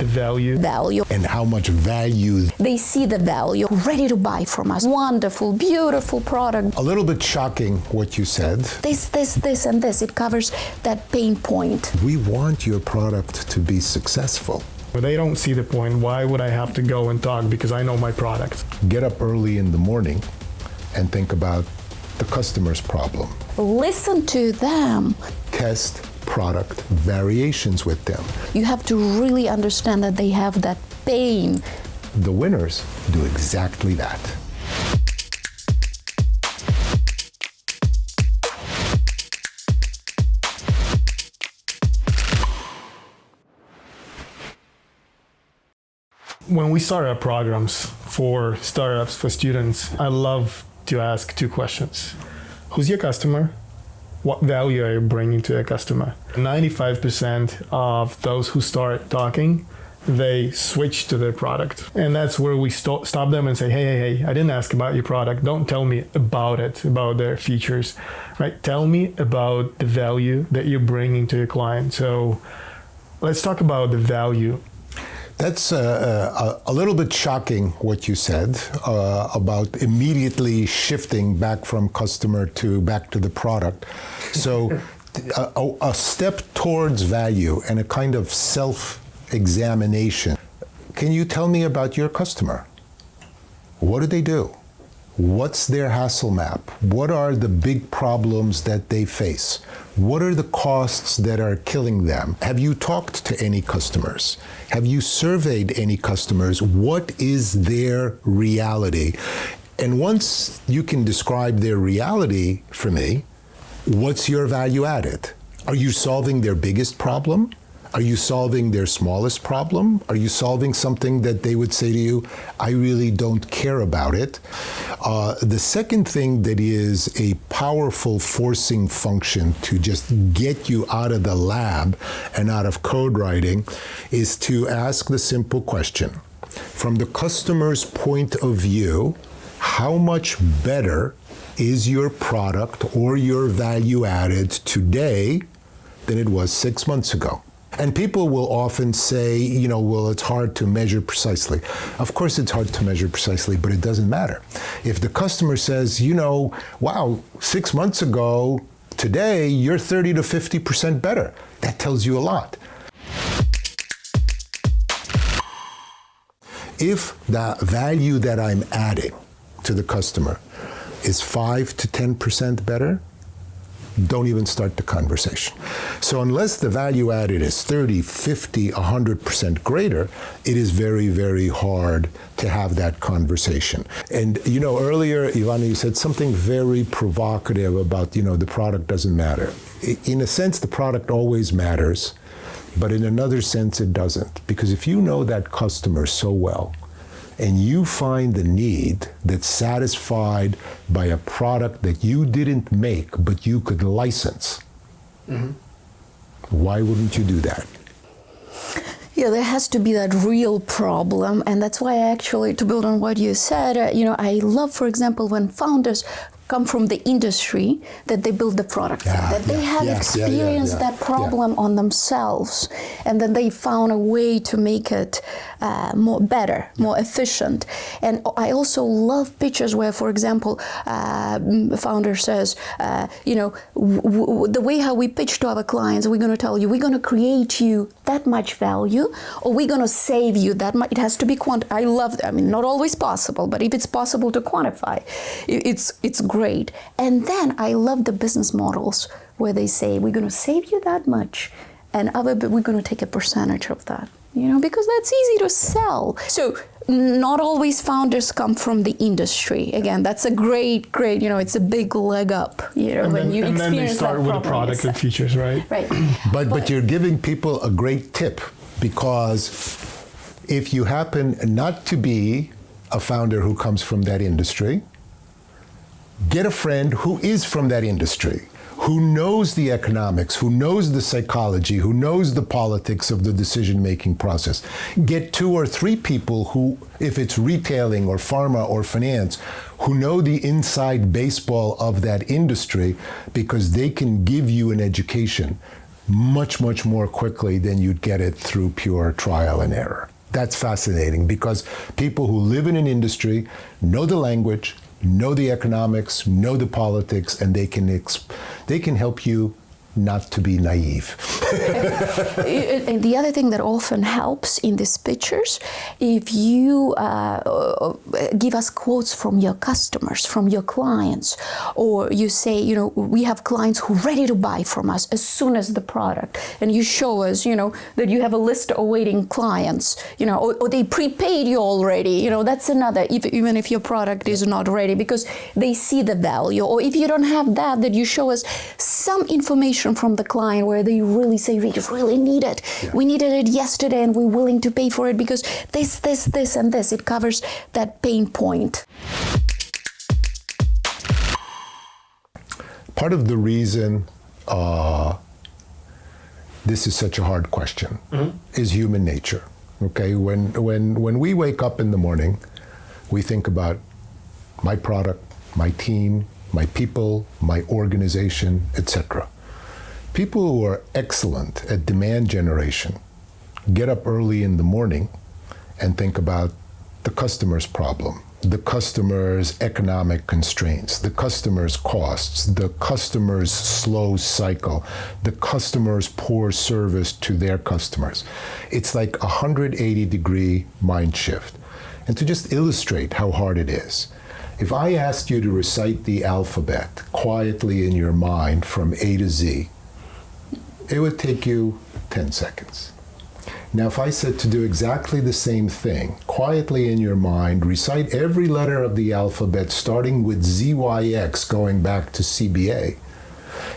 the value. And how much value. They see the value, ready to buy from us. Wonderful, beautiful product. A little bit shocking what you said. This, and this. It covers that pain point. We want your product to be successful. But they don't see the point. Why would I have to go and talk? Because I know my product. Get up early in the morning and think about the customer's problem. Listen to them. Test product variations with them. You have to really understand that they have that pain. The winners do exactly that. When we start our programs for startups, for students, I love to ask two questions. Who's your customer? What value are you bringing to your customer? 95% of those who start talking, they switch to their product. And that's where we stop them and say, hey, I didn't ask about your product. Don't tell me about it, about their features, right? Tell me about the value that you're bringing to your client. So let's talk about the value. That's a little bit shocking what you said about immediately shifting back from customer to back to the product. So a step towards value and a kind of self-examination. Can you tell me about your customer? What do they do? What's their hassle map? What are the big problems that they face? What are the costs that are killing them? Have you talked to any customers? Have you surveyed any customers? What is their reality? And once you can describe their reality for me, what's your value added? Are you solving their biggest problem? Are you solving their smallest problem? Are you solving something that they would say to you, I really don't care about it? The second thing that is a powerful forcing function to just get you out of the lab and out of code writing is to ask the simple question. From the customer's point of view, how much better is your product or your value added today than it was 6 months ago? And people will often say, well, it's hard to measure precisely. Of course it's hard to measure precisely, but it doesn't matter. If the customer says, wow, 6 months ago, today, you're 30 to 50% better, that tells you a lot. If the value that I'm adding to the customer is 5 to 10% better, don't even start the conversation. So unless the value added is 30, 50, 100% greater, it is very, very hard to have that conversation. And earlier, Ivana, you said something very provocative about, the product doesn't matter. In a sense, the product always matters, but in another sense, it doesn't. Because if you know that customer so well, and you find the need that's satisfied by a product that you didn't make, but you could license, why wouldn't you do that? Yeah, there has to be that real problem. And that's why actually, to build on what you said, I love, for example, when founders come from the industry that they build the product, that they have experienced that problem on themselves, and then they found a way to make it better, more efficient. And I also love pitches where, for example, a founder says, the way how we pitch to our clients, we're going to tell you, we're going to create you that much value, or we're going to save you that much. It has to be I love that. I mean, not always possible, but if it's possible to quantify, it's great. And then I love the business models where they say, we're going to save you that much, and we're going to take a percentage of that, because that's easy to sell. So not always founders come from the industry. Again, that's a great, it's a big leg up, when you experience that problem. And then they start with the product and features, right? Right. But you're giving people a great tip, because if you happen not to be a founder who comes from that industry, get a friend who is from that industry, who knows the economics, who knows the psychology, who knows the politics of the decision-making process. Get 2 or 3 people who, if it's retailing or pharma or finance, who know the inside baseball of that industry, because they can give you an education much, much more quickly than you'd get it through pure trial and error. That's fascinating because people who live in an industry know the language, know the economics, know the politics, and they can help you not to be naive. And the other thing that often helps in these pictures, if you give us quotes from your customers, from your clients, or you say, you know, we have clients who are ready to buy from us as soon as the product, and you show us, you know, that you have a list of waiting clients, you know, or they prepaid you already, you know, that's another, even if your product is not ready, because they see the value. Or if you don't have that you show us some information from the client where they really say, we really need it. Yeah. We needed it yesterday and we're willing to pay for it because this, and this. It covers that pain point. Part of the reason this is such a hard question is human nature. Okay, when we wake up in the morning, we think about my product, my team, my people, my organization, etc. People who are excellent at demand generation get up early in the morning and think about the customer's problem, the customer's economic constraints, the customer's costs, the customer's slow cycle, the customer's poor service to their customers. It's like a 180-degree mind shift. And to just illustrate how hard it is, if I asked you to recite the alphabet quietly in your mind from A to Z, it would take you 10 seconds. Now, if I said to do exactly the same thing, quietly in your mind, recite every letter of the alphabet starting with ZYX going back to CBA,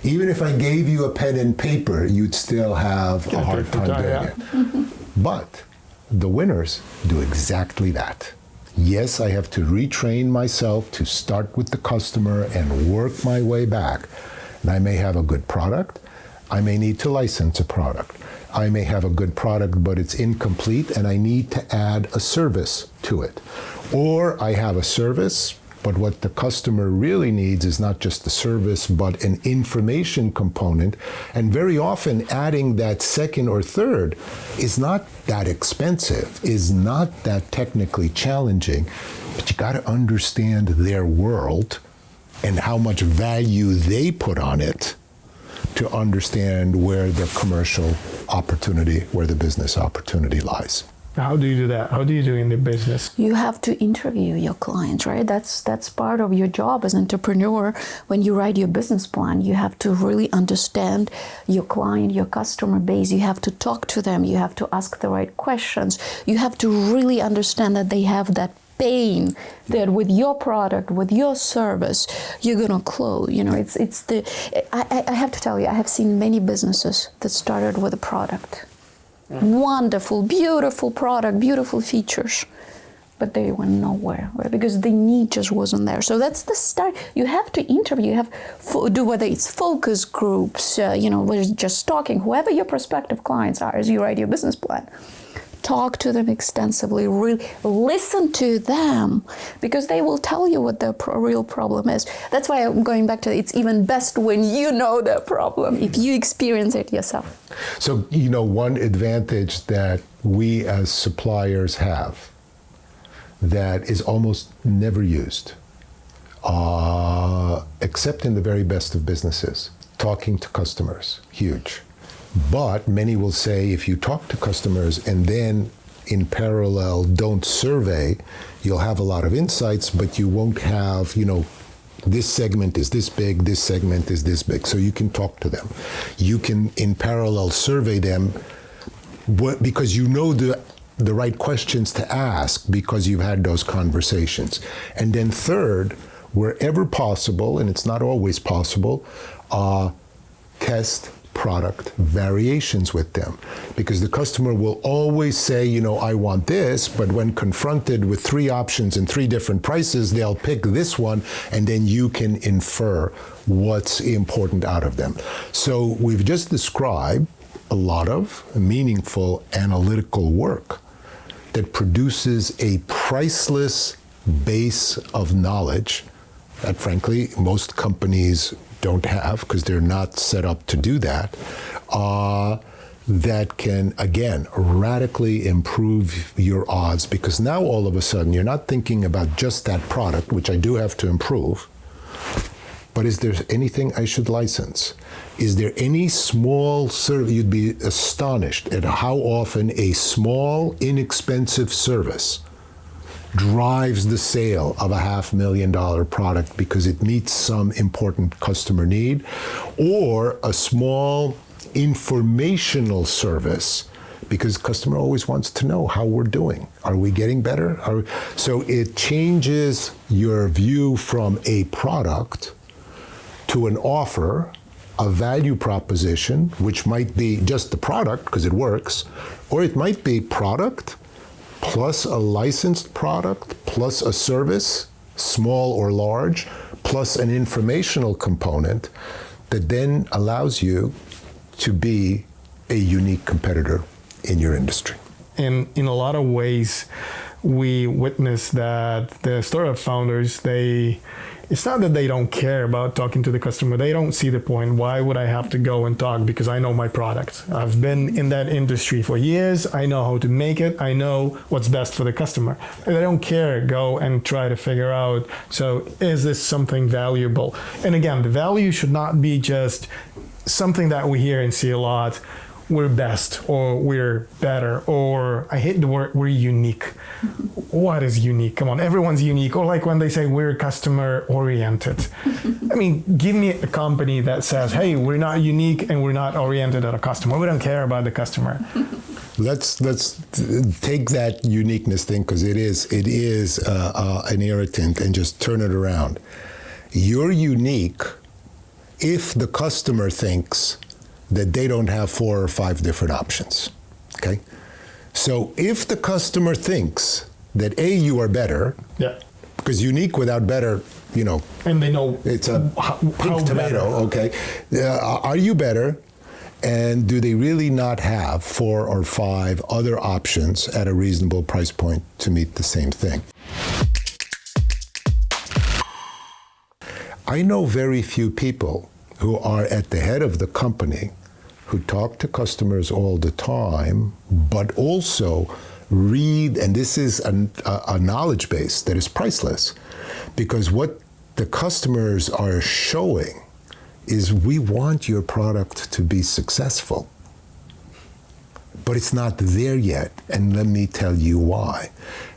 even if I gave you a pen and paper, you'd still have a hard time doing it. But the winners do exactly that. Yes, I have to retrain myself to start with the customer and work my way back. And I may have a good product. I may need to license a product. I may have a good product, but it's incomplete, and I need to add a service to it. Or I have a service, but what the customer really needs is not just the service, but an information component. And very often adding that second or third is not that expensive, is not that technically challenging, but you gotta understand their world and how much value they put on it to understand where the commercial opportunity, where the business opportunity lies. How do you do that? How do you do in the business? You have to interview your clients, right? That's part of your job as an entrepreneur. When you write your business plan, you have to really understand your client, your customer base. You have to talk to them. You have to ask the right questions. You have to really understand that they have that pain that with your product, with your service, you're gonna close. You know, I have to tell you, I have seen many businesses that started with a product. Wonderful, beautiful product, beautiful features, but they went nowhere, right? Because the need just wasn't there. So that's the start. You have to interview, you have do whether it's focus groups, you know, whether it's just talking, whoever your prospective clients are as you write your business plan. Talk to them extensively, really listen to them, because they will tell you what their real problem is. That's why I'm going back to it's even best when you know their problem, if you experience it yourself. So, you know, one advantage that we as suppliers have that is almost never used, except in the very best of businesses, talking to customers, huge. But many will say if you talk to customers and then in parallel don't survey, you'll have a lot of insights, but you won't have, you know, this segment is this big, this segment is this big. So you can talk to them. You can in parallel survey them because you know the right questions to ask because you've had those conversations. And then third, wherever possible, and it's not always possible, test product variations with them, because the customer will always say, you know, I want this, but when confronted with 3 options and 3 different prices, they'll pick this one, and then you can infer what's important out of them. So we've just described a lot of meaningful analytical work that produces a priceless base of knowledge that, frankly, most companies don't have because they're not set up to do that, that can, again, radically improve your odds, because now all of a sudden you're not thinking about just that product, which I do have to improve, but is there anything I should license? Is there any small service? You'd be astonished at how often a small, inexpensive service drives the sale of a $500,000 product because it meets some important customer need, or a small informational service because customer always wants to know how we're doing. Are we getting better? So it changes your view from a product to an offer, a value proposition, which might be just the product because it works, or it might be product plus a licensed product plus a service, small or large, plus an informational component that then allows you to be a unique competitor in your industry. And in a lot of ways, we witness that the startup founders, it's not that they don't care about talking to the customer. They don't see the point. Why would I have to go and talk? Because I know my product. I've been in that industry for years. I know how to make it. I know what's best for the customer. And they don't care. Go and try to figure out, so is this something valuable? And again, the value should not be just something that we hear and see a lot. We're best, or we're better, or I hate the word, we're unique. What is unique? Come on, everyone's unique. Or like when they say we're customer oriented. I mean, give me a company that says, hey, we're not unique and we're not oriented at a customer. We don't care about the customer. Let's take that uniqueness thing, because it is an irritant, and just turn it around. You're unique if the customer thinks that they don't have 4 or 5 different options, okay? So if the customer thinks that A, you are better, yeah, because unique without better, and they know it's a pink tomato, better. Okay? Are you better? And do they really not have 4 or 5 other options at a reasonable price point to meet the same thing? I know very few people who are at the head of the company who talk to customers all the time, but also read, and this is a knowledge base that is priceless, because what the customers are showing is, we want your product to be successful, but it's not there yet, and let me tell you why.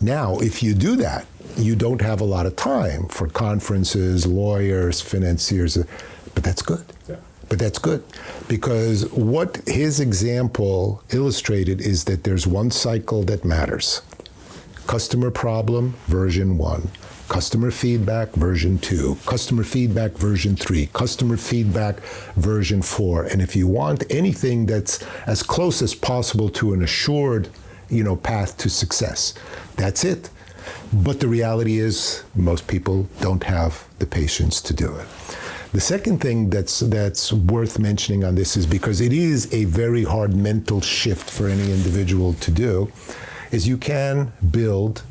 Now, if you do that, you don't have a lot of time for conferences, lawyers, financiers, but that's good. Yeah. But that's good, because what his example illustrated is that there's one cycle that matters. Customer problem, version 1. Customer feedback, version 2. Customer feedback, version 3. Customer feedback, version 4. And if you want anything that's as close as possible to an assured, path to success, that's it. But the reality is, most people don't have the patience to do it. The second thing that's worth mentioning on this is, because it is a very hard mental shift for any individual to do, is you can build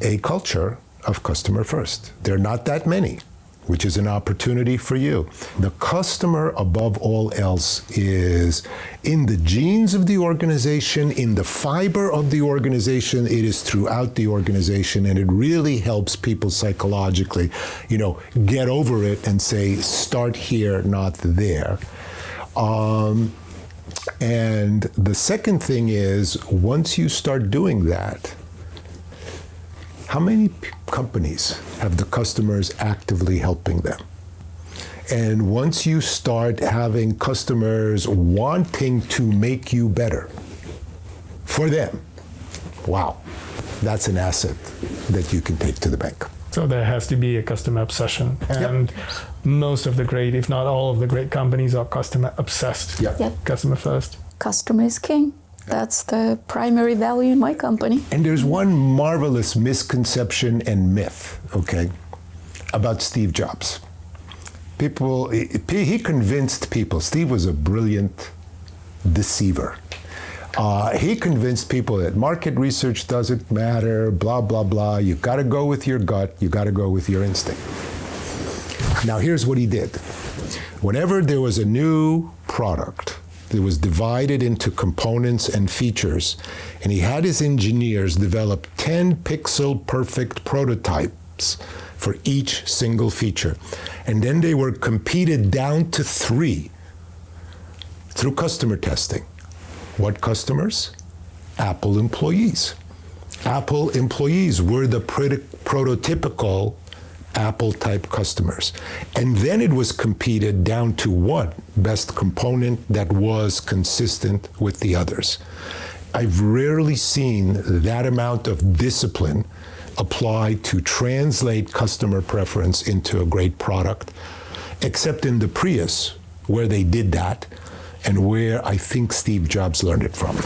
a culture of customer first. There are not that many, which is an opportunity for you. The customer, above all else, is in the genes of the organization, in the fiber of the organization. It is throughout the organization, and it really helps people psychologically, get over it and say, start here, not there. And the second thing is, once you start doing that, how many companies have the customers actively helping them? And once you start having customers wanting to make you better for them, wow, that's an asset that you can take to the bank. So there has to be a customer obsession. And Yep. most of the great, if not all of the great companies, are customer obsessed. Yep. Yep. Customer first. Customer is king. That's the primary value in my company. And there's one marvelous misconception and myth, okay, about Steve Jobs. He convinced people. Steve was a brilliant deceiver. He convinced people that market research doesn't matter, blah, blah, blah. You got to go with your gut. You got to go with your instinct. Now, here's what he did. Whenever there was a new product that was divided into components and features, and he had his engineers develop 10 pixel perfect prototypes for each single feature. And then they were competed down to 3 through customer testing. What customers? Apple employees. Apple employees were the prototypical Apple-type customers. And then it was competed down to 1 best component that was consistent with the others. I've rarely seen that amount of discipline applied to translate customer preference into a great product, except in the Prius, where they did that, and where I think Steve Jobs learned it from.